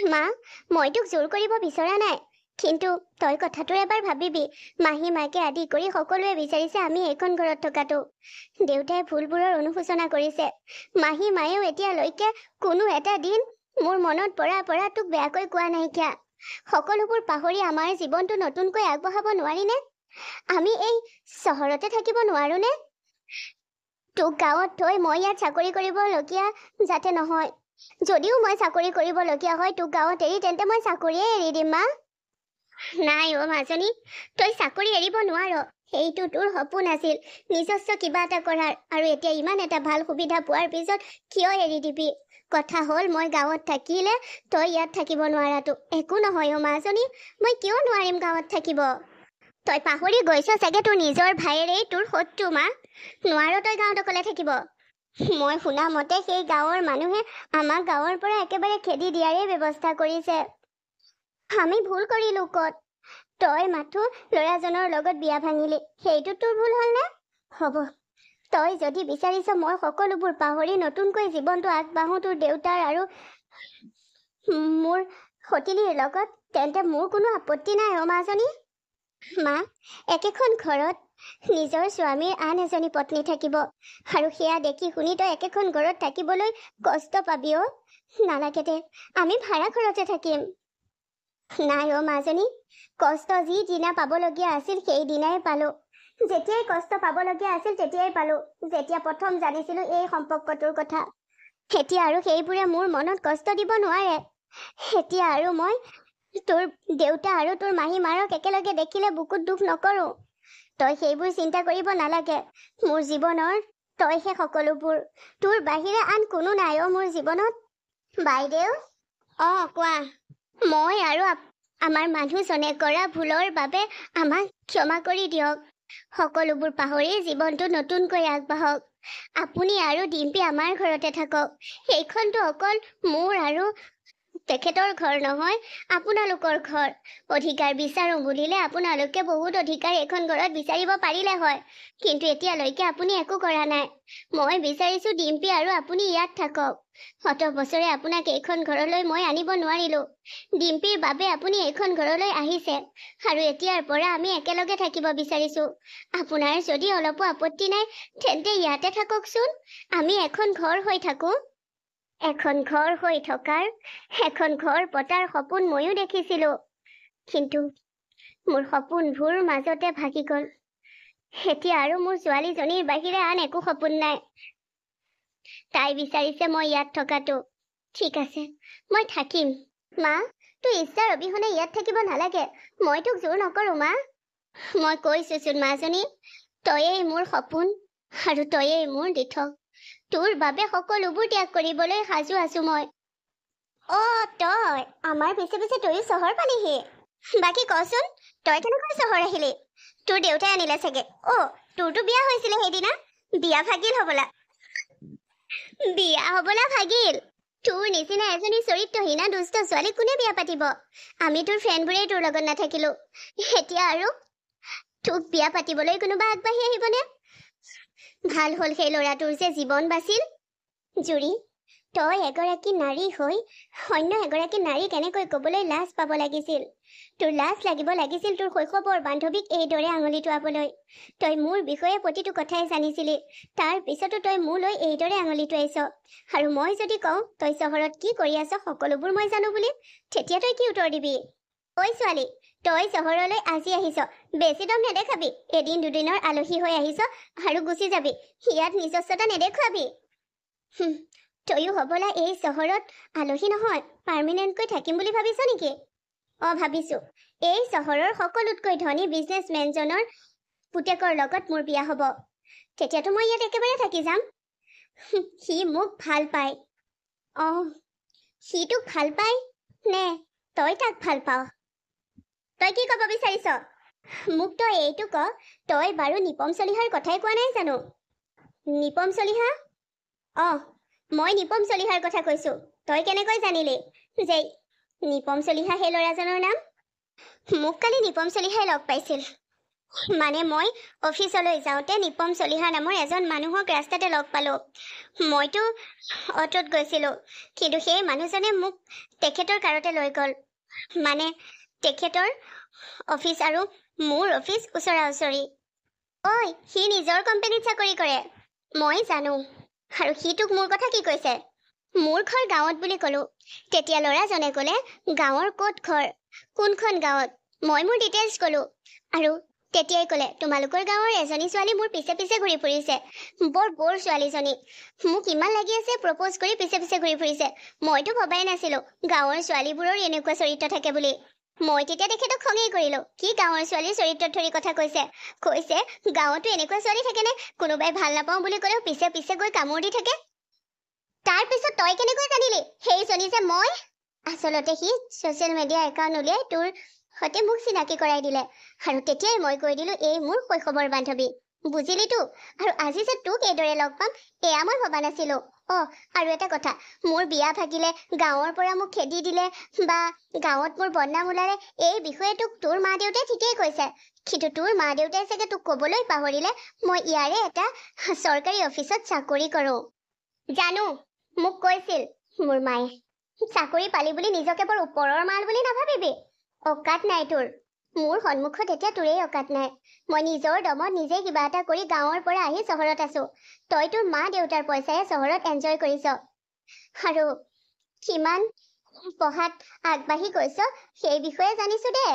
মা, মই তোক জোৰ কৰিব বিচৰা নাই, কিন্তু তই কথাটো এবাৰ ভাবিবি। মাহী মাকে আদি কৰি সকলোৱে বিচাৰিছে আমি এইখন ঘৰত থকাটো। দেউতাই ভুলবোৰৰ অনুশোচনা কৰিছে। মাহী মায়েও এতিয়ালৈকে কোনো এটা দিন মোৰ মনত পৰা তোক বেয়াকৈ কোৱা নাইকিয়া। সকলোবোৰ পাহৰি আমাৰ জীৱনটো নতুনকৈ আগবঢ়াব নোৱাৰিনে? আমি এই চহৰতে থাকিব নোৱাৰোনে? তোক গাঁৱত থৈ মই ইয়াত চাকৰি কৰিবলগীয়া যাতে নহয়। যদিও মই চাকৰি কৰিবলগীয়া হয় তোক গাঁৱত এৰি, তেন্তে মই চাকৰিয়ে এৰি দিম। মা, নাই অ' মাজনী, তই চাকৰি এৰিব নোৱাৰ। সেইটো তোৰ সপোন আছিল, নিজস্ব কিবা এটা কৰাৰ, আৰু এতিয়া ইমান এটা ভাল সুবিধা পোৱাৰ পিছত কিয় এৰি দিবি? কথা হ'ল মই গাঁৱত থাকিলে তই ইয়াত থাকিব নোৱাৰাটো একো নহয় অ' মাজনী। মই কিয় নোৱাৰিম গাঁৱত থাকিব? তই পাহৰি গৈছ চাগে তোৰ নিজৰ ভাইৰেই তোৰ শত্ৰু। মা, নোৱাৰ তই গাঁৱত অকলে থাকিব। মই শুনা মতে সেই গাঁৱৰ মানুহে আমাক গাঁৱৰ পৰা একেবাৰে খেদি দিয়াৰে ব্যৱস্থা কৰিছে। আমি ভুল কৰিলো ক'ত? তই মাথো ল'ৰাজনৰ লগত বিয়া ভাঙিলি, সেইটো তোৰ ভুল হ'ল নে? হ'ব, তই যদি বিচাৰিছ মই সকলোবোৰ পাহৰি নতুনকৈ জীৱনটো আগবাঢ়ো তোৰ দেউতাৰ আৰু মোৰ সতিনীৰ লগত, তেন্তে মোৰ কোনো আপত্তি নাই অ' মাজনী। মা, একেখন ঘৰত নিজৰ স্বামীৰ আন এজনী পত্নী থাকিব, আৰু সেয়া দেখি শুনি তই একেখন ঘৰত থাকিবলৈ কষ্ট পাবি অ'। নালাগে দে, আমি ভাড়া ঘৰতে থাকিম। নাই অ' মাজনী, কষ্ট যি দিনা পাবলগীয়া আছিল সেই দিনাই পালো। যেতিয়াই কষ্ট পাবলগীয়া আছিল তেতিয়াই পালো, যেতিয়া প্ৰথম জানিছিলো এই সম্পৰ্কটোৰ কথা। এতিয়া আৰু সেইবোৰে মোৰ মনত কষ্ট দিব নোৱাৰে। এতিয়া আৰু মই তোৰ দেউতা আৰু তোৰ মাহী মাৰক একেলগে দেখিলে বুকুত দুখ নকৰো। তই সেইবোৰ চিন্তা কৰিব নালাগে। মোৰ জীৱনৰ তইহে সকলোবোৰ, তোৰ বাহিৰে আন কোনো নাই অ' মোৰ জীৱনত। বাইদেউ, অ' কোৱা। মই আৰু আমাৰ মানুহজনে কৰা ভুলৰ বাবে আমাক ক্ষমা কৰি দিয়ক। সকলোবোৰ পাহৰি জীৱনটো নতুনকৈ আগবাঢ়ক। আপুনি আৰু ডিম্পী আমাৰ ঘৰতে থাকক। সেইখনটো অকল মোৰ আৰু তেখেতৰ ঘৰ নহয়, আপোনালোকৰ ঘৰ। অধিকাৰ বিচাৰো বুলিলে আপোনালোকে বহুত অধিকাৰ এইখন ঘৰত বিচাৰিব পাৰিলে হয়, কিন্তু এতিয়ালৈকে আপুনি একো কৰা নাই। মই বিচাৰিছো ডিম্পী আৰু আপুনি ইয়াত থাকক। শত বছৰে আপোনাক এইখন ঘৰলৈ মই আনিব নোৱাৰিলো। ডিম্পীৰ বাবে আপুনি এইখন ঘৰলৈ আহিছে, আৰু এতিয়াৰ পৰা আমি একেলগে থাকিব বিচাৰিছো। আপোনাৰ যদি অলপো আপত্তি নাই তেন্তে ইয়াতে থাককচোন, আমি এখন ঘৰ হৈ থাকো। এখন ঘৰ হৈ থকাৰ, এখন ঘৰ পতাৰ সপোন ময়ো দেখিছিলো, কিন্তু মোৰ সপোনবোৰ মাজতে ভাগি গ'ল। এতিয়া আৰু মোৰ ছোৱালীজনীৰ বাহিৰে আন একো সপোন নাই। তাই বিচাৰিছে মই ইয়াত থকাটো। ঠিক আছে, মই থাকিম। মা, তোৰ ইচ্ছাৰ অবিহনে ইয়াত থাকিব নালাগে। মই তোক জোৰ নকৰো মা। মই কৈছোচোন মাজনী, তয়েই মোৰ সপোন আৰু তয়েই মোৰ দিঠক। তোৰ বাবে সকলোবোৰ ত্যাগ কৰিবলৈ সাজু আছো মই। অ' তই আমাৰ পিছে পিছে তয়ো চহৰ পালিহি। বাকী কচোন, তই কেনেকৈ চহৰ আহিলি? তোৰ দেউতাই আনিলে চাগে। অ' তোৰতো বিয়া হৈছিলে সেইদিনা, বিয়া ভাগিল হবলা। বিয়া হবলা ভাগিল? তোৰ নিচিনা এজনী চৰিত্ৰহীনা দুষ্ট ছোৱালী কোনে বিয়া পাতিব? আমি তোৰ ফ্ৰেণ্ডবোৰেই তোৰ লগত নাথাকিলো, এতিয়া আৰু তোক বিয়া পাতিবলৈ কোনোবা আগবাঢ়ি আহিবনে? ভাল হ'ল সেই ল'ৰাটোৰ যে জীৱন বাচিল। জুৰি, তই এগৰাকী নাৰী হৈ অন্য এগৰাকী নাৰী কেনেকৈ ক'বলৈ লাজ পাব লাগিছিল। তোৰ লাজ লাগিব লাগিছিল তোৰ শৈশৱৰ বান্ধৱীক এইদৰে আঙুলি টোৱাবলৈ। তই মোৰ বিষয়ে প্ৰতিটো কথাই জানিছিলি, তাৰ পিছতো তই মোলৈ এইদৰে আঙুলি টোৱাইছ। আৰু মই যদি কওঁ তই চহৰত কি কৰি আছ সকলোবোৰ মই জানো বুলি, তেতিয়া তই কি উত্তৰ দিবি? ঐ ছোৱালী, তই চহৰলৈ আজি আহিছ, বেছি দম নেদেখাবি। এদিন দুদিনৰ আলহী হৈ আহিছ আৰু গুচি যাবি, ইয়াত নিজস্বতা নেদেখুৱাবি। তয়ো হবলা এই চহৰত আলহী নহয়, পাৰ্মানেণ্টকৈ থাকিম বুলি ভাবিছ নেকি? অ' ভাবিছো, এই চহৰৰ সকলোতকৈ ধনী বিজনেছমেনজনৰ পুতেকৰ লগত মোৰ বিয়া হ'ব। তেতিয়াতো মই ইয়াত একেবাৰে থাকি যাম। সি মোক ভাল পায়। অ', সি তোক ভাল পায় নে তই তাক ভাল পাৱ? তই কি ক'ব বিচাৰিছ? মোক তই এইটো ক, তই বাৰু নিপম চলিহাৰ কথাই কোৱা নাই জানো? নিপম চলিহা? অ', মই নিপম চলিহাৰ কথা কৈছো। তই কেনেকৈ জানিলি যে নিপম চলিহা সেই ল'ৰাজনৰ নাম? মোক কালি নিপম চলিহাই লগ পাইছিল। মানে মই অফিচলৈ যাওঁতে নিপম চলিহা নামৰ এজন মানুহক ৰাস্তাতে লগ পালোঁ। মইতো অটোত গৈছিলোঁ, কিন্তু সেই মানুহজনে মোক তেখেতৰ কাৰতে লৈ গ'ল। মানে তেখেতৰ অফিচ আৰু মোৰ অফিচ ওচৰা ওচৰি। ঐ, সি নিজৰ কোম্পানীত চাকৰি কৰে। মই জানো। আৰু সি তোক মোৰ কথা কি কৈছে? মোৰ ঘৰ গাঁৱত বুলি ক'লো। তেতিয়া ল'ৰাজনে ক'লে, গাঁৱৰ ক'ত ঘৰ, কোনখন গাঁৱত? মই মোৰ ডিটেইলছ ক'লো। আৰু তেতিয়াই ক'লে, তোমালোকৰ গাঁৱৰ এজনী ছোৱালী মোৰ পিছে পিছে ঘূৰি ফুৰিছে। বৰ ছোৱালীজনী। মোক ইমান লাগি আছে প্ৰপ'জ কৰি পিছে পিছে ঘূৰি ফুৰিছে। মইতো ভবাই নাছিলোঁ গাঁৱৰ ছোৱালীবোৰৰ এনেকুৱা চৰিত্ৰ থাকে বুলি। মই তেতিয়া তেখেতক খঙেই কৰিলোঁ। কি গাঁৱৰ ছোৱালীৰ চৰিত্ৰত ধৰি কথা কৈছে? গাঁৱতো এনেকুৱা ছোৱালী থাকেনে? কোনোবাই ভাল নাপাওঁ বুলি ক'লেও পিছে পিছে গৈ কামোৰ দি থাকে। তাৰ পিছত তই কেনেকৈ জানিলি সেইজনী যে মই? আচলতে সি ছ'চিয়েল মিডিয়া একাউণ্ট উলিয়াই তোৰ সৈতে মোক চিনাকি কৰাই দিলে। আৰু তেতিয়াই মই কৈ দিলোঁ, এই মোৰ শৈশৱৰ বান্ধৱী। বুজিলিতো? আৰু আজি যে তোক এইদৰে লগ পাম, এয়া মই ভবা নাছিলোঁ। আৰু এটা কথা, মোৰ বিয়া ভাগিলে, গাঁৱৰ পৰা মোক খেদি দিলে বা গাঁৱত মোৰ বদনাম ওলালে, এই বিষয়ে তোৰ মা দেউতাই ঠিকেই কৈছে। কিন্তু তোৰ মা দেউতাই চাগে তোক ক'বলৈ পাহৰিলে মই ইয়াৰে এটা চৰকাৰী অফিচত চাকৰি কৰোঁ। জানো, মোক কৈছিল মোৰ মায়ে। চাকৰি পালি বুলি নিজকে বৰ ওপৰৰ মাল বুলি নাভাবিবি। অকাত নাই তোৰ। মোৰ সন্মুখত এতিয়া তোৰেই অকাত নাই। মই নিজৰ দমত নিজে কিবা এটা কৰি গাঁৱৰ পৰা আহি চহৰত আছো। তই তোৰ মা দেউতাৰ পইচাৰে চহৰত এনজয় কৰিছ। আৰু কিমান পঢ়াত আগবাঢ়ি গৈছ সেই বিষয়ে জানিছো দে।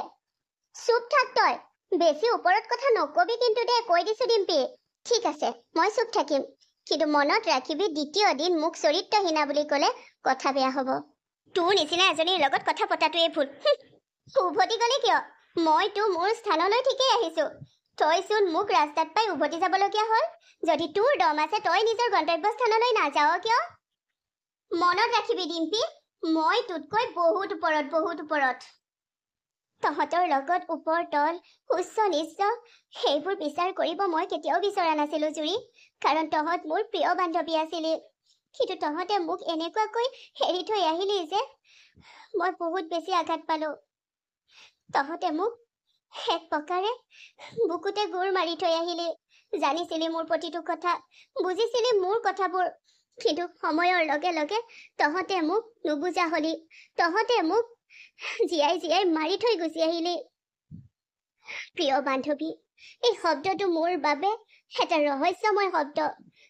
চুপ থাক তই। বেছি ওপৰত কথা নকবি কিন্তু দে, কৈ দিছো ডিম্পী। ঠিক আছে, মই চুপ থাকিম। কিন্তু মনত ৰাখিবি, দ্বিতীয় দিন মোক চৰিত্ৰহীনা বুলি ক'লে কথা বেয়া হ'ব। তোৰ নিচিনা এজনীৰ লগত কথা পতাটোৱেই ভুল। উভতি গ'লি কিয়? মইতো মোৰ স্থানলৈ ঠিকেই আহিছো। তইচোন মোক ৰাস্তাত পাই উভতি যাবলগীয়া হ'ল। যদি তোৰ দম আছে, তই নিজৰ গন্তব্যস্থানলৈ নাযাৱ কিয়? মনত ৰাখিবি ডিম্পী, মই তোতকৈ বহুত ওপৰত। তহঁতৰ লগত ওপৰ তল, উচ্চ নিচ্চ সেইবোৰ বিচাৰ কৰিব মই কেতিয়াও বিচৰা নাছিলো জুৰি। কাৰণ তহঁত মোৰ প্ৰিয় বান্ধৱী আছিলি। কিন্তু তহঁতে মোক এনেকুৱাকৈ এৰি থৈ আহিলি যে মই বহুত বেছি আঘাত পালোঁ। তহঁতে মোক এক প্ৰকাৰে বুকুতে গোৰ মাৰি থৈ আহিলি। জানিছিলি মোৰ প্ৰতিটো কথা, বুজিছিলি মোৰ কথাবোৰ। কিন্তু সময়ৰ লগে লগে তহঁতে মোক নুবুজা হলি। তহঁতে মোক জীয়াই জীয়াই মাৰি থৈ গুচি আহিলি। প্ৰিয় বান্ধৱী, এই শব্দটো মোৰ বাবে এটা ৰহস্যময় শব্দ।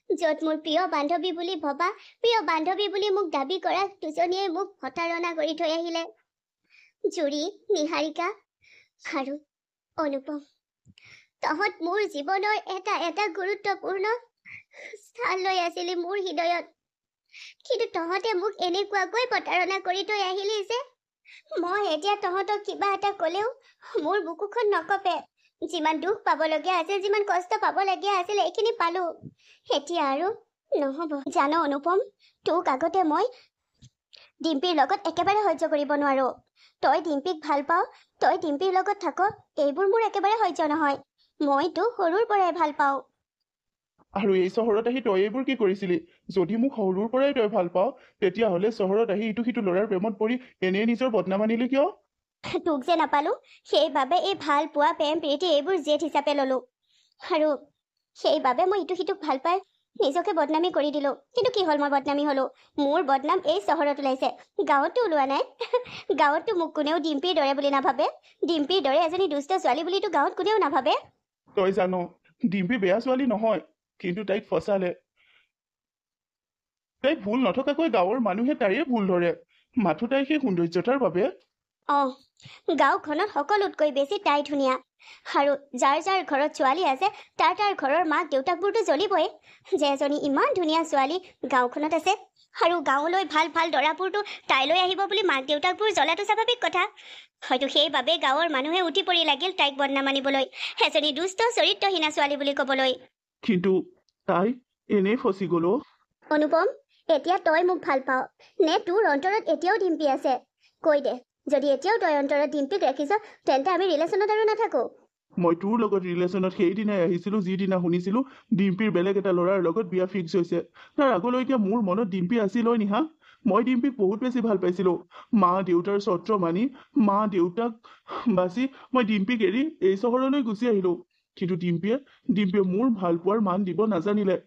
য'ত মোৰ প্ৰিয় বান্ধৱী বুলি ভবা, প্ৰিয় বান্ধৱী বুলি মোক দাবী কৰা দুজনীয়ে মোক প্ৰতাৰণা কৰি থৈ আহিলে। জুৰি, নিহাৰিকা আৰু অনুপম। তহঁত মোৰ জীৱনৰ এটা গুৰুত্বপূৰ্ণ স্থান লৈ আছিলি মোৰ হৃদয়ত। কিন্তু তহঁতে মোক এনেকুৱাকৈ প্ৰতাৰণা কৰি থৈ আহিলি যে মই এতিয়া তহঁতক কিবা এটা ক'লেও মোৰ বুকুখন নকপে। যিমান দুখ পাবলগীয়া আছিল, যিমান কষ্ট পাবলগীয়া আছিল, এইখিনি পালোঁ। এতিয়া আৰু নহ'ব। জানো অনুপম, তোক আগতে মই ডিম্পীৰ লগত একেবাৰে সহ্য কৰিব নোৱাৰো। তই ডিম্পীক ভাল পাৱ, তই ডিম্পীৰ লগত থাক, এইবোৰ মোৰ একেবাৰে সহ্য নহয়। মই তোক সৰুৰ পৰাই ভাল পাওঁ। আৰু এই চহৰত আহি তই এইবোৰ কি কৰিছিলি? যদি মোক সৰুৰ পৰাই তই ভাল পাৱ, তেতিয়াহ'লে চহৰত আহি ইটো সিটো ল'ৰাৰ প্ৰেমত পৰি এনেই নিজৰ বদনাম আনিলি কিয়? তোক যে নাপালো, সেইবাবে এই ভাল পোৱা, প্ৰেম প্ৰীতি এইবোৰ জেঠ হিচাপে ললো। আৰু সেইবাবে মই ইটো সিটোক ভাল পাই নিজকে বদনামী কৰি দিলো। কিন্তু কি হ'ল, মই বদনামী হলো? মোৰ বদনাম এই চহৰত ওলাইছে, গাঁৱততো ওলোৱা নাই। গাঁৱততো মোক কোনেও ডিম্পীৰ দৰে বুলি নাভাবে। ডিম্পীৰ দৰে এজনী দুষ্ট ছোৱালী বুলিতো গাঁৱত কোনেও নাভাবে। তই জানো, ডিম্পী বেয়া ছোৱালী নহয়, কিন্তু তাইক ফচালে। তাই ভুল নথকাকৈ গাঁৱৰ মানুহে তাইয়ে ভুল ধৰে, মাথো তাই সেই সৌন্দৰ্যতাৰ বাবে। গাঁওখনত সকলোতকৈ বেছি তাই ধুনীয়া। আৰু যাৰ যাৰ ঘৰত ছোৱালী আছে, তাৰ ঘৰৰ মাক দেউতাকবোৰতো জ্বলিবই যে এজনী ইমান ধুনীয়া ছোৱালী গাঁওখনত আছে। আৰু গাঁৱলৈ ভাল ভাল দৰাবোৰতো তাইলৈ আহিব বুলি মাক দেউতাকবোৰ জ্বলাটো স্বাভাৱিক কথা। হয়তো সেইবাবে গাঁৱৰ মানুহে উঠি পৰি লাগিল তাইক বদনাম আনিবলৈ, এজনী দুষ্ট চৰিত্ৰহীনা ছোৱালী বুলি ক'বলৈ। কিন্তু তাই এনেই ফচি গ'ল। অনুপম, এতিয়া তই মোক ভাল পাৱ নে তোৰ অন্তৰত এতিয়াও ডিম্পী আছে? কৈ দে। যদি এতিয়াও তই অন্তৰত ডিম্পীক ৰাখিছ, তেন্তে আমি ৰিলেশ্যনত আৰু নাথাকো। মই তোৰ লগত ৰিলেশ্যনত সেইদিনাই আহিছিলো যিদিনা শুনিছিলো ডিম্পীৰ বেলেগ এটা ল'ৰাৰ লগত বিয়া ফিক্স হৈছে। তাৰ আগলৈকে মোৰ মনত ডিম্পী আছিল নিহা। মই ডিম্পীক বহুত বেছি ভাল পাইছিলো। মা দেউতাৰ চৰ্ত মানি, মা দেউতাক বাচি মই ডিম্পীক এৰি এই চহৰলৈ গুচি আহিলো। কিন্তু ডিম্পিয়ে মোৰ ভাল পোৱাৰ মান দিব নাজানিলে।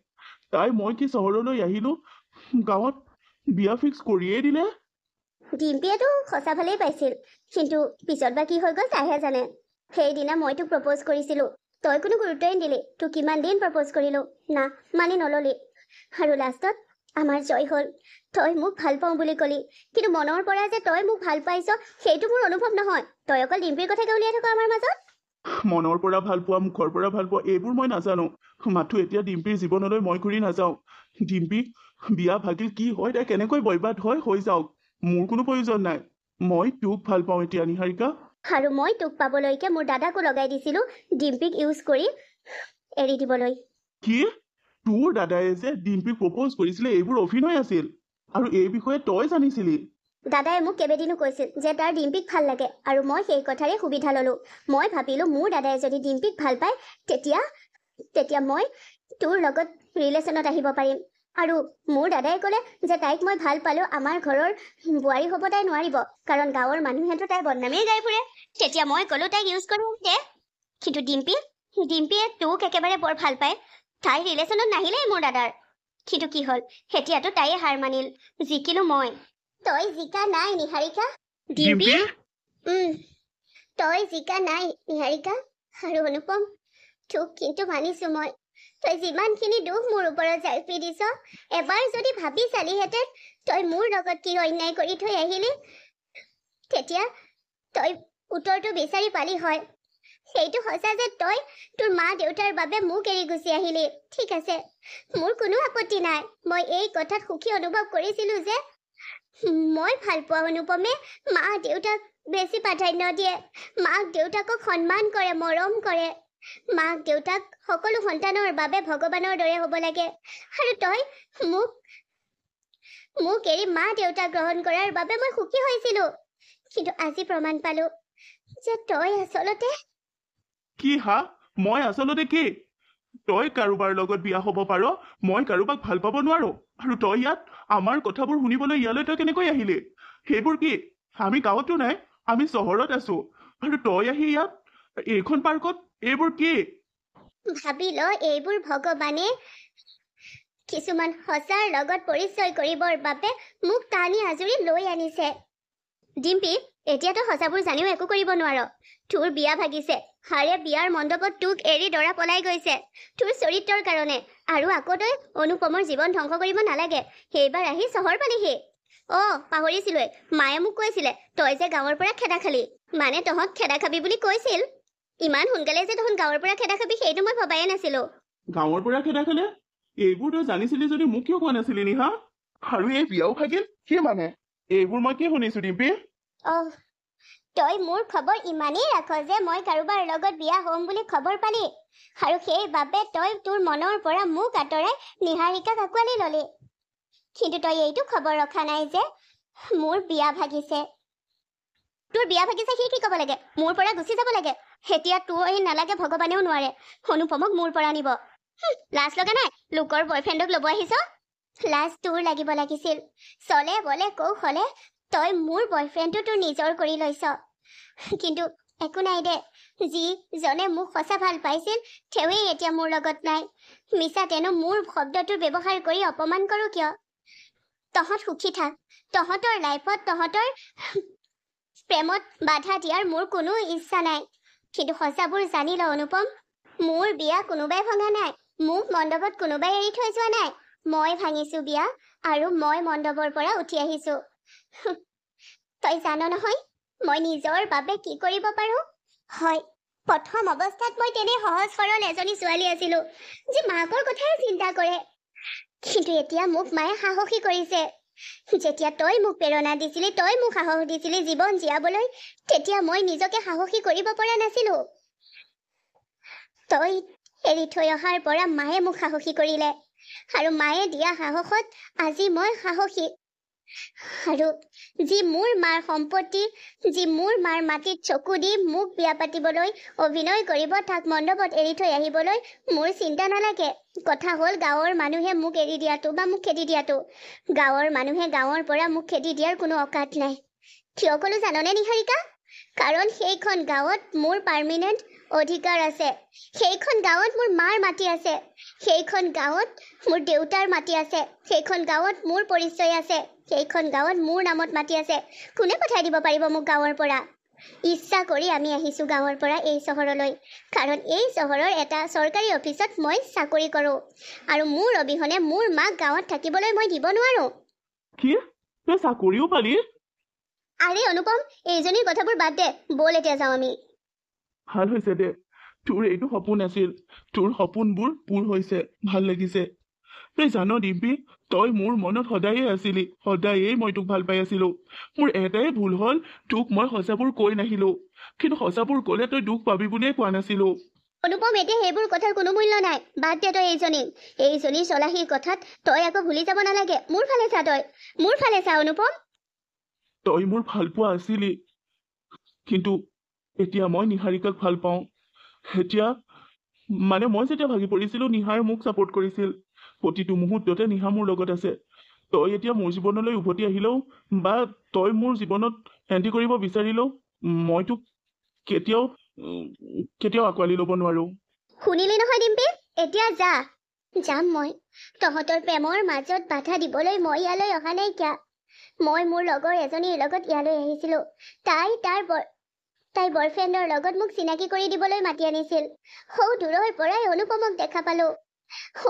তাই মই কি চহৰলৈ আহিলো, গাঁৱত বিয়া ফিক্স কৰিয়েই দিলে। ডিম্পিয়েতো সঁচা ভালেই পাইছিল, কিন্তু পিছত বা কি হৈ গ'ল তাইহে জানে। সেইদিনা মই তোক প্ৰপ'জ কৰিছিলো, তই কোনো গুৰুত্বই নিদিলি। তোক কিমান দিন প্ৰপ'জ কৰিলো, না মানি নললি। আৰু লাষ্টত আমাৰ জয় হ'ল। তই মোক ভাল পাওঁ বুলি ক'লি, কিন্তু মনৰ পৰা যে তই মোক ভাল পাইছ সেইটো মোৰ অনুভৱ নহয়। তই অকল ডিম্পিৰ কথাকে উলিয়াই থাক আমাৰ মাজত। মনৰ পৰা ভাল পোৱা, মুখৰ পৰা ভাল পোৱা এইবোৰ মই নাজানো। মাথো এতিয়া ডিম্পিৰ জীৱনলৈ মই ঘূৰি নাযাওঁ। ডিম্পি বিয়া ভাগিল কি হয়, তাই কেনেকৈ বৰবাদ হয় হৈ যাওক, মোৰ কোনো প্ৰয়োজন নাই। মই তোক ভাল পাওঁ এতিয়া নিহাৰিকা। আৰু মই তোক পাবলৈকে মোৰ দাদাকো লগাই দিছিলো ডিম্পিক ইউজ কৰি এৰি দিবলৈ। কি তোৰ দাদাই যে ডিম্পিক প্ৰপ'জ কৰিছিলে এইবোৰ অভিনয় আছিল, আৰু এই বিষয়ে তই জানিছিলি? দাদাই মোক কেইবাদিনো কৈছিল যে তাৰ ডিম্পিক ভাল লাগে, আৰু মই সেই কথাৰে সুবিধা ললো। মই ভাবিলো মোৰ দাদাই যদি ডিম্পিক ভাল পায় তেতিয়া মই তোৰ লগত ৰিলেশ্যনত আহিব পাৰিম। আৰু মোৰ দাদাই ক'লে যে তাইক মই ভাল পালেও আমাৰ ঘৰৰ বোৱাৰী হ'ব তাই নোৱাৰিব, কাৰণ গাঁৱৰ মানুহেতো তাই বদনামেই গাই ফুৰে। তেতিয়া মই ক'লো তাইক ইউজ কৰিম দে। কিন্তু ডিম্পিয়ে তোক একেবাৰে বৰ ভাল পায়। তাই ৰিলেশ্যনত নাহিলেই মোৰ দাদাৰ। কিন্তু কি হ'ল, এতিয়াতো তাইয়ে হাৰ মানিল, জিকিলো মই। তই জিকা নাই নিহাৰিকা। ডিম্পি তই জিকা নাই নিহাৰিকা। আৰু অনুপম, তোক কিন্তু মানিছো মই। তই যিমানখিনি দুখ মোৰ ওপৰত জাপি দিছ, এবাৰ যদি ভাবি চালিহেঁতেন তই মোৰ লগত কি অন্যায় কৰি থৈ আহিলি, তেতিয়া তই উত্তৰটো বিচাৰি পালি হয়। সেইটো সঁচা যে তই তোৰ মা দেউতাৰ বাবে মোক এৰি গুচি আহিলি, ঠিক আছে, মোৰ কোনো আপত্তি নাই। মই এই কথাত সুখী অনুভৱ কৰিছিলো যে মই ভাল পোৱা অনুপমে মা দেউতাক বেছি প্ৰাধান্য দিয়ে, মাক দেউতাকক সন্মান কৰে, মৰম কৰে। মাক দেউতাক সকলো সন্তানৰ বাবে ভগৱানৰ দৰে হ'ব লাগে। আৰু তই মোক এৰি মা দেউতাক গ্ৰহণ কৰাৰ বাবে মই সুখী হৈছিলো, কিন্তু আজি প্ৰমাণ পালো যে তই আচলতে কি হা? মই আচলতে কি? তই কাৰোবাৰ লগত বিয়া হ'ব পাৰ, মই কাৰোবাক ভাল পাব নোৱাৰো, আৰু তই ইয়াত আমাৰ কথাবোৰ শুনিবলৈ ইয়ালৈ তই কেনেকৈ আহিলি? সেইবোৰ কি? আমি গাঁৱতো নাই, আমি চহৰত আছো, আৰু তই আহি ইয়াত এইখন পাৰ্কত এইবোৰ কি? ভাবি ল, এইবোৰ ভগৱানে কিছুমান সঁচাৰ লগত পৰিচয় কৰিবৰ বাবে মোক টানি আজুৰি লৈ আনিছে। ডিম্পি, এতিয়াতো সঁচাবোৰ জানিও একো কৰিব নোৱাৰ। তোৰ বিয়া ভাগিছে, হাৰে বিয়াৰ মণ্ডপত তোক এৰি দৰা পলাই গৈছে তোৰ চৰিত্ৰৰ কাৰণে। আৰু আকৌ তই অনুপমৰ জীৱন ধ্বংস কৰিব নালাগে। সেইবাৰ আহি চহৰ পালিহি। পাহৰিছিলোৱে, মায়ে মোক কৈছিলে তই যে গাঁৱৰ পৰা খেদা খালি। মানে তহঁত খেদা খাবি বুলি কৈছিল। ইমান সোনকালে যে তহঁত গাঁৱৰ পৰা খেদা খাবি সেইটো মই ভবাই নাছিলো। গাঁৱৰ পৰা খেদা খালে? এইবোৰ তই জানিছিলি যদি মোক কিয় কোৱা নাছিলি নিহা? আৰু এই বিয়াও ভাগিল কি মানে? এইবোৰ মই কি শুনিছো ডিম্পি? তই মোৰ খবৰ ইমানেই ৰাখ যে মই কাৰোবাৰ লগত বিয়া হ'ম বুলি খবৰ পালি, আৰু সেইবাবে তই তোৰ মনৰ পৰা মোক আঁতৰাই নিহাৰিকাক আঁকোৱালি ললি। কিন্তু তই এইটো খবৰ ৰখা নাই যে মোৰ বিয়া ভাগিছে। তোৰ বিয়া ভাগিছে সি কি ক'ব লাগে? মোৰ পৰা গুচি যাব লাগে। এতিয়া তোৰ নালাগে, ভগৱানেও নোৱাৰে অনুপমক মোৰ পৰা নিব। লাজ লগা নাই? লোকৰ বয়ফ্ৰেণ্ডক ল'ব আহিছ? লাজ তোৰ লাগিব লাগিছিল। চলে বলে কৌশলে তই মোৰ বয়ফ্ৰেণ্ডটো তোৰ নিজৰ কৰি লৈছ। কিন্তু একো নাই দে, যিজনে মোক সঁচা ভাল পাইছিল তেওঁৱেই এতিয়া মোৰ লগত নাই। মিছাতেনো মোৰ শব্দটোৰ ব্যৱহাৰ কৰি অপমান কৰো কিয়? তহঁত সুখী থাক, তহঁতৰ লাইফত তহঁতৰ প্ৰেমত বাধা দিয়াৰ মোৰ কোনো ইচ্ছা নাই। কিন্তু সঁচাবোৰ জানি ল অনুপম, মোৰ বিয়া কোনোবাই ভঙা নাই, মোক মণ্ডপত কোনোবাই এৰি থৈ যোৱা নাই। মই ভাঙিছো বিয়া, আৰু মই মণ্ডপৰ পৰা উঠি আহিছো। তই জান নহয় মই নিজৰ বাবে কি কৰিব পাৰো? হয়, প্ৰথম অৱস্থাত মই তেনে সহজ সৰল এজনী ছোৱালী আছিলো যি মাকৰ কথাই চিন্তা কৰে। কিন্তু এতিয়া মোক মায়ে সাহসী কৰিছে। যেতিয়া তই মোক প্ৰেৰণা দিছিলি, তই মোক সাহস দিছিলি জীৱন জীয়াবলৈ, তেতিয়া মই নিজকে সাহসী কৰিব পৰা নাছিলো। তই এৰি থৈ অহাৰ পৰা মায়ে মোক সাহসী কৰিলে, আৰু মায়ে দিয়া সাহসত আজি মই সাহসী। আৰু যি মোৰ মাৰ সম্পত্তি, যি মোৰ মাৰ মাটিত চকু দি মোক বিয়া পাতিবলৈ অভিনয় কৰিব, তাক মণ্ডপত এৰি থৈ আহিবলৈ মোৰ চিন্তা নালাগে। কথা হ'ল গাঁৱৰ মানুহে মোক এৰি দিয়াটো বা মোক খেদি দিয়াটো। গাঁৱৰ মানুহে গাঁৱৰ পৰা মোক খেদি দিয়াৰ কোনো অকাত নাই। কিয় ক'লো জাননে নিহাৰিকা? কাৰণ সেইখন গাঁৱত মোৰ পাৰ্মিনেণ্ট অধিকাৰ আছে। সেইখন গাঁৱত মোৰ মাৰ মাটি আছে, সেইখন গাঁৱত মোৰ দেউতাৰ মাটি আছে, সেইখন গাঁৱত মোৰ পৰিচয় আছে, সেইখন গাঁৱত মোৰ নামত মাটি আছে। কোনে পঠাই দিব পাৰিব মোক গাঁৱৰ পৰা? ইচ্ছা কৰি আমি আহিছোঁ গাঁৱৰ পৰা এই চহৰলৈ, কাৰণ এই চহৰৰ এটা চৰকাৰী অফিচত মই চাকৰি কৰোঁ আৰু মোৰ অবিহনে মোৰ মাক গাঁৱত থাকিবলৈ মই দিব নোৱাৰোঁ। কি তই চাকৰিও পালি? আৰে অনুপম, এইজনীৰ কথাবোৰ বাদ দে, ব'ল এতিয়া যাওঁ আমি। ভাল হৈছে দে, তোৰ এইটো সপোন আছিল, তোৰ সপোনবোৰ পূৰ হৈছে, ভাল লাগিছে। তই জান ডিম্পী, তই মোৰ মনত সদায়ে আছিলি, সদায়েই মই তোক ভাল পাই আছিলো। মোৰ এটাই ভুল হ'ল, তোক মই সঁচাবোৰ কৈ নাহিলো, কিন্তু সঁচাবোৰ ক'লে তই দুখ পাবি বুলিয়ে কোৱা নাছিলো। অনুপম, এতিয়া সেইবোৰ কথাৰ কোনো মূল্য নাই, বাদ দে তই এইজনীৰ চলাহীৰ কথাত তই আকৌ ভুলি যাব নালাগে। মোৰ ফালে চা, তই মোৰ ফালে চা অনুপম। তই মোৰ ভাল পোৱা আছিলি, কিন্তু এতিয়া মই নিহাৰিকাক ভাল পাওঁ। এতিয়া মই যেতিয়া ভাগি পৰিছিলো, নিহাই মোক ছাপোৰ্ট কৰিছিল। প্ৰতিটো মুহূৰ্ততে নিহা মোৰ লগত আছে। তই এতিয়া মোৰ জীৱনলৈ উভতি আহিলেও বা তই মোৰ জীৱনত এণ্ট্ৰি কৰিব বিচাৰিলেও মই তোক কেতিয়াও আঁকোৱালি ল'ব নোৱাৰো। শুনিলি নহয় ডিম্পী, এতিয়া যাম মই। তহঁতৰ প্ৰেমৰ মাজত বাধা দিবলৈ মই ইয়ালৈ অহা নাইকিয়া। মই মোৰ লগৰ এজনীৰ লগত ইয়ালৈ আহিছিলো। তাই বয়ফ্ৰেণ্ডৰ লগত মোক চিনাকি কৰি দিবলৈ মাতি আনিছিল। সৌ দূৰৰ পৰাই অনুপমক দেখা পালো।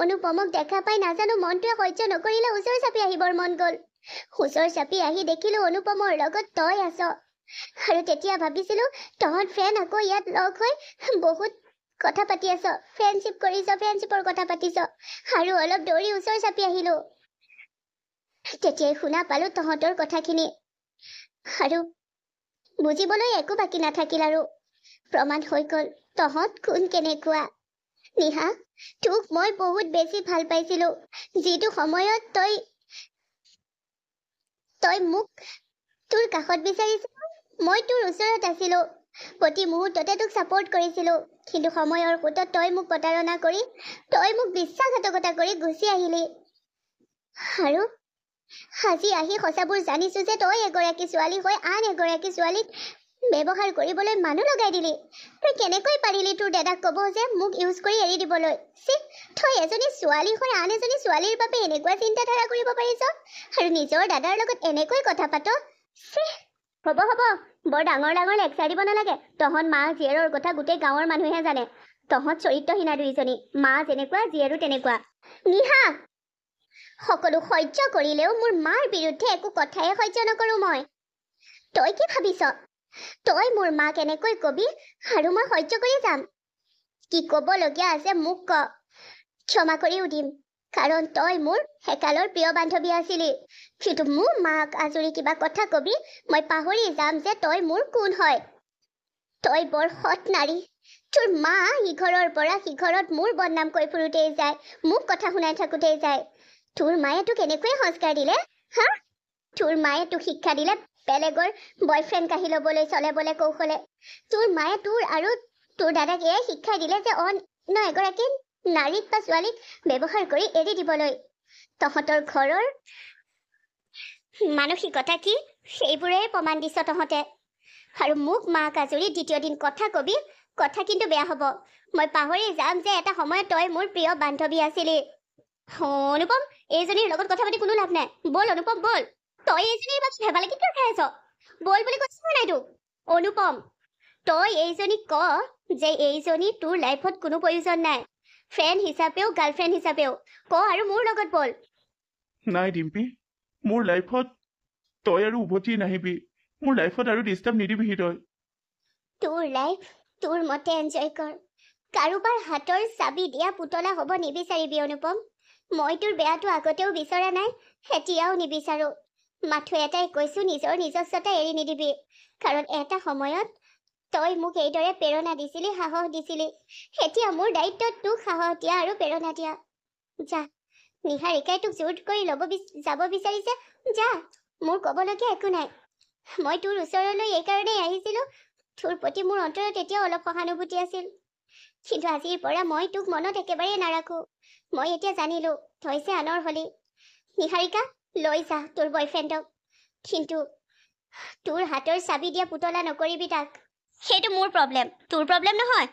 অনুপমক দেখা পাই নাজানো মনটোৱে সহ্য নকৰিলে ওচৰ চাপি আহিবৰ মন গ'ল। ওচৰ চাপি আহি দেখিলো অনুপমৰ লগত তই আছ। আৰু তেতিয়া ভাবিছিলো তহঁত ফ্ৰেণ্ড আকৌ ইয়াত লগ হৈ বহুত কথা পাতি আছ, ফ্ৰেণ্ডশ্বিপ কৰিছ, ফ্ৰেণ্ডশ্বিপৰ কথা পাতিছ। আৰু অলপ দৌৰি ওচৰ চাপি আহিলো। তেতিয়াই শুনা পালো তহঁতৰ কথাখিনি, আৰু বুজিবলৈ একো বাকী নাথাকিল আৰু প্ৰমাণ হৈ গ'ল তহঁত কোন কেনেকুৱা। নিহা, তোক মই বহুত বেছি ভাল পাইছিলো। যিটো সময়ত তই মোক তোৰ কাষত বিচাৰিছিলো, মই তোৰ ওচৰত আছিলো। প্ৰতি মুহূৰ্ততে তোক ছাপোৰ্ট কৰিছিলো, কিন্তু সময়ৰ সোঁতত তই মোক প্ৰতাৰণা কৰি, তই মোক বিশ্বাসঘাতকতা কৰি গুচি আহিলি। আৰু আজি আহি সঁচাবোৰ জানিছো যে তই এগৰাকী ছোৱালী হৈ আন এগৰাকী ছোৱালীক ব্যৱহাৰ কৰিবলৈ মানুহ লগাই দিলি। তই কেনেকৈ পাৰিলি তোৰ দাদাক ক'ব যে মোক ইউজ কৰি এৰি দিবলৈ? তই এজনী ছোৱালী হৈ আন এজনী ছোৱালীৰ বাবে এনেকুৱা চিন্তাধাৰা কৰিব পাৰিছ, আৰু নিজৰ দাদাৰ লগত এনেকৈ কথা পাত? হ'ব, বৰ ডাঙৰ লেকচাৰ দিব নালাগে। তহঁত মা জীয়েৰৰ কথা গোটেই গাঁৱৰ মানুহে জানে। তহঁত চৰিত্ৰহীনা দুইজনী, মা যেনেকুৱা জীয়েৰো তেনেকুৱা। নিহা, সকলো সহ্য কৰিলেও মোৰ মাৰ বিৰুদ্ধে একো কথাই সহ্য নকৰো মই। তই কি ভাবিছ তই মোৰ মাক এনেকৈ কবি আৰু মই সহ্য কৰি যাম? কি ক'বলগীয়া আছে মোক ক, ক্ষমা কৰিও দিম, কাৰণ তই মোৰ একালৰ প্ৰিয় বান্ধৱী আছিলি। কিন্তু মোৰ মাক আজৰি কিবা কথা কবি, মই পাহৰি যাম যে তই মোৰ কোন হয়। তই বৰ সৎ নাৰী। তোৰ মা ইঘৰৰ পৰা সিঘৰত মোৰ বদনাম কৈ ফুৰোতেই যায়, মোক কথা শুনাই থাকোতেই যায়। তোৰ মায়ে তোক এনেকৈয়ে সংস্কাৰ দিলে? তোৰ মায়ে তোক শিক্ষা দিলে বেলেগৰ বয়ফ্ৰেণ্ড কাঢ়ি ল'বলৈ, চলাবলৈ কৌশলে। তোৰ মায়ে তোৰ আৰু তোৰ দাদাক এয়াই শিক্ষা দিলে যে অন্য এগৰাকী নাৰীক বা ছোৱালীক ব্যৱহাৰ কৰি এৰি দিবলৈ। তহঁতৰ ঘৰৰ মানসিকতা কি সেইবোৰেই প্ৰমাণ দিছ তহঁতে। আৰু মোক মাক আজৰি দ্বিতীয় দিন কথা কবি, কথা কিন্তু বেয়া হ'ব। মই পাহৰি যাম যে এটা সময়ত তই মোৰ প্ৰিয় বান্ধৱী আছিলি। অনুপম, এইজনীৰ লগত কথা পাতি কোনো লাভ নাই। ব'ল অনুপম, ব'ল। তই এইজনীৰ বা ভেবালেকি কিয় খাই আছ? ব'ল বুলি কৈছো নাই তোক? অনুপম, তই এইজনীক ক যে এইজনী তোৰ লাইফত কোনো প্ৰয়োজন নাই, ফ্ৰেণ্ড হিচাপেও গাৰ্লফ্ৰেণ্ড হিচাপেও ক, আৰু মোৰ লগত ব'ল। নাই ডিম্পী, মোৰ লাইফত তই আৰু উভতি নাহিবি। মোৰ লাইফত আৰু ডিষ্টাৰ্ব নিদিবিহি তই। তোৰ লাইফ তোৰ মতে এনজয় কৰ। কাৰোবাৰ হাতৰ চাবি দিয়া পুতলা হ'ব নিবিচাৰিবি অনুপম। মই তোৰ বেয়াটো আগতেও বিচৰা নাই, এতিয়াও নিবিচাৰো। মাথো এটাই কৈছো, নিজৰ নিজস্বতা এৰি নিদিবি, কাৰণ এটা সময়ত তই মোক এইদৰে প্ৰেৰণা দিছিলি, সাহস দিছিলি। এতিয়া মোৰ দায়িত্ব তোক সাহস দিয়া আৰু প্ৰেৰণা দিয়া। যা, নিহাৰিকাই তোক জোৰ কৰি যাব বিচাৰিছে, যা, মোৰ ক'বলগীয়া একো নাই। মই তোৰ ওচৰলৈ এইকাৰণেই আহিছিলো, তোৰ প্ৰতি মোৰ অন্তৰত এতিয়াও অলপ সহানুভূতি আছিল, কিন্তু আজিৰ পৰা মই তোক মনত একেবাৰে নাৰাখো। মই এতিয়া জানিলো তই যে আনৰ হলি। নিহাৰিকা, লৈ যা তোৰ বয়ফ্ৰেণ্ডক, কিন্তু তোৰ হাতৰ চাবি দিয়া পুতলা নকৰিবি তাক। সেইটো মোৰ প্ৰব্লেম, তোৰ প্ৰব্লেম নহয়।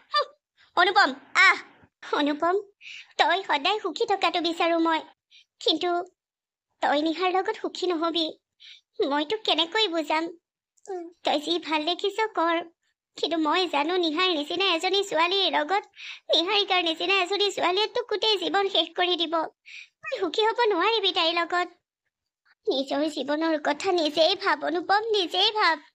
অনুপম আহ। অনুপম, তই সদায় সুখী থকাটো বিচাৰো মই, কিন্তু তই নিহাৰ লগত সুখী নহবি। মই তোক কেনেকৈ বুজাম? তই যি ভাল দেখিছ কৰ, কিন্তু মই জানো নিহাৰ নিচিনা এজনী ছোৱালীৰ লগত, নিহাৰিকাৰ নিচিনা এজনী ছোৱালীয়ে তোক গোটেই জীৱন শেষ কৰি দিব। তই সুখী হ'ব নোৱাৰিবি তাইৰ লগত। নিজৰ জীৱনৰ কথা নিজেই ভাব অনুপম, নিজেই ভাব।